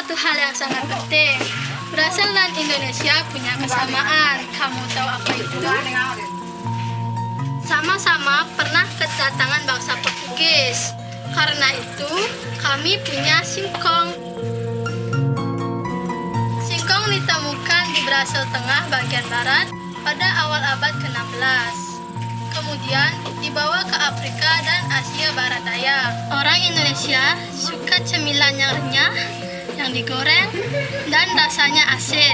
satu hal yang sangat penting. Brasil dan Indonesia punya kesamaan. Kamu tahu apa itu? Sama-sama pernah kedatangan bangsa Portugis. Karena itu, kami punya singkong. Singkong ditemukan di Brasil Tengah bagian barat pada awal abad ke-16. Kemudian dibawa ke Afrika dan Asia Barat Daya. Orang Indonesia suka cemilan yang renyah, yang digoreng, dan rasanya asin.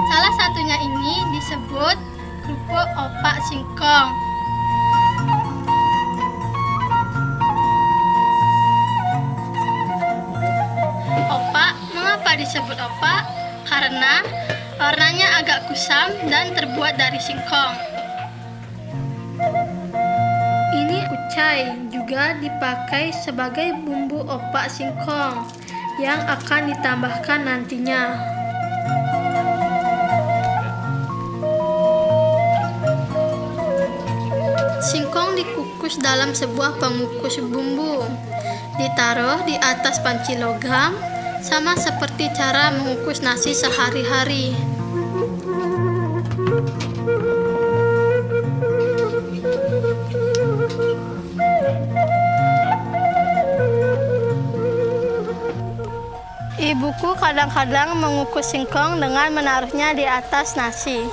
Salah satunya ini disebut kerupuk opak singkong. Opak, mengapa disebut opak? Karena warnanya agak kusam dan terbuat dari singkong. Ini kucai juga dipakai sebagai bumbu opak singkong yang akan ditambahkan nantinya. Singkong dikukus dalam sebuah pengukus bumbu, ditaruh di atas panci logam, sama seperti cara mengukus nasi sehari-hari. Ibuku kadang-kadang mengukus singkong dengan menaruhnya di atas nasi.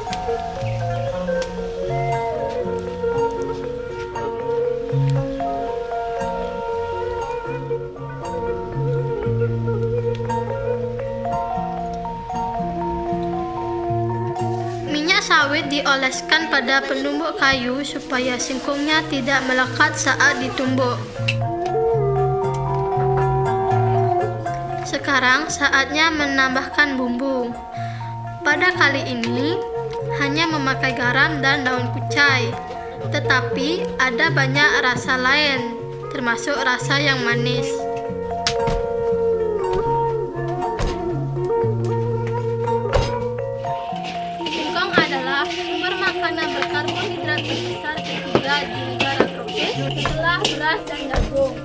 Minyak sawit dioleskan pada penumbuk kayu supaya singkongnya tidak melekat saat ditumbuk. Sekarang saatnya menambahkan bumbu. Pada kali ini hanya memakai garam dan daun kucai, tetapi ada banyak rasa lain, termasuk rasa yang manis. Singkong adalah sumber makanan berkarbohidrat terbesar ketiga di negara tropis setelah beras dan jagung.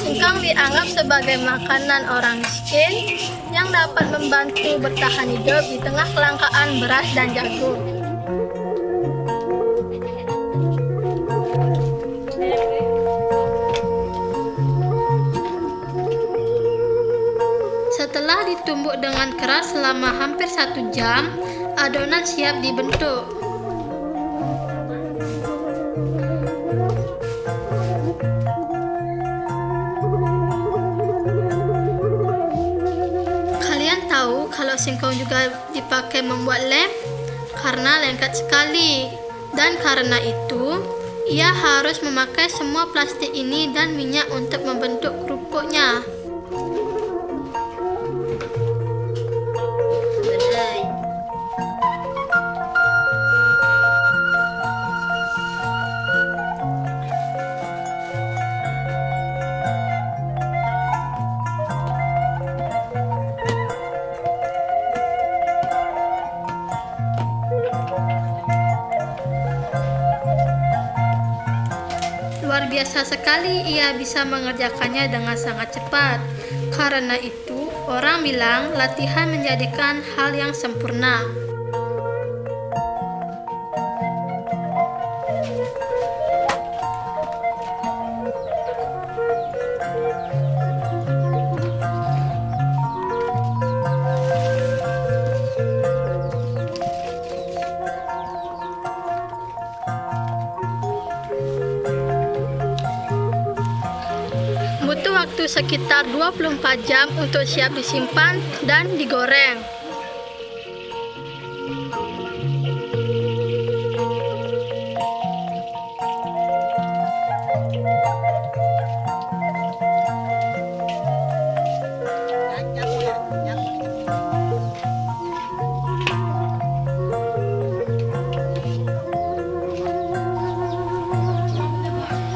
Singkong dianggap sebagai makanan orang miskin yang dapat membantu bertahan hidup di tengah kelangkaan beras dan jagung. Setelah ditumbuk dengan keras selama hampir 1 jam, adonan siap dibentuk. Tahu kalau singkong juga dipakai membuat lem karena lengket sekali, dan karena itu ia harus memakai semua plastik ini dan minyak untuk membentuk kerupuknya. Luar biasa sekali ia bisa mengerjakannya dengan sangat cepat. Karena itu, orang bilang latihan menjadikan hal yang sempurna. Butuh waktu sekitar 24 jam untuk siap disimpan dan digoreng.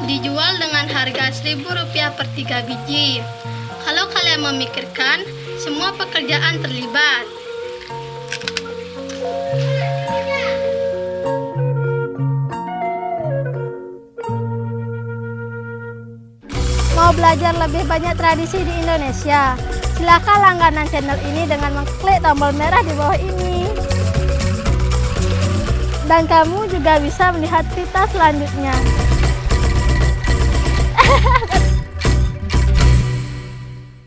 Dijual dengan harga Rp1.000 per 3 biji. Kalau kalian memikirkan, semua pekerjaan terlibat. Mau belajar lebih banyak tradisi di Indonesia? Silakan langganan channel ini dengan mengklik tombol merah di bawah ini. Dan kamu juga bisa melihat cerita selanjutnya.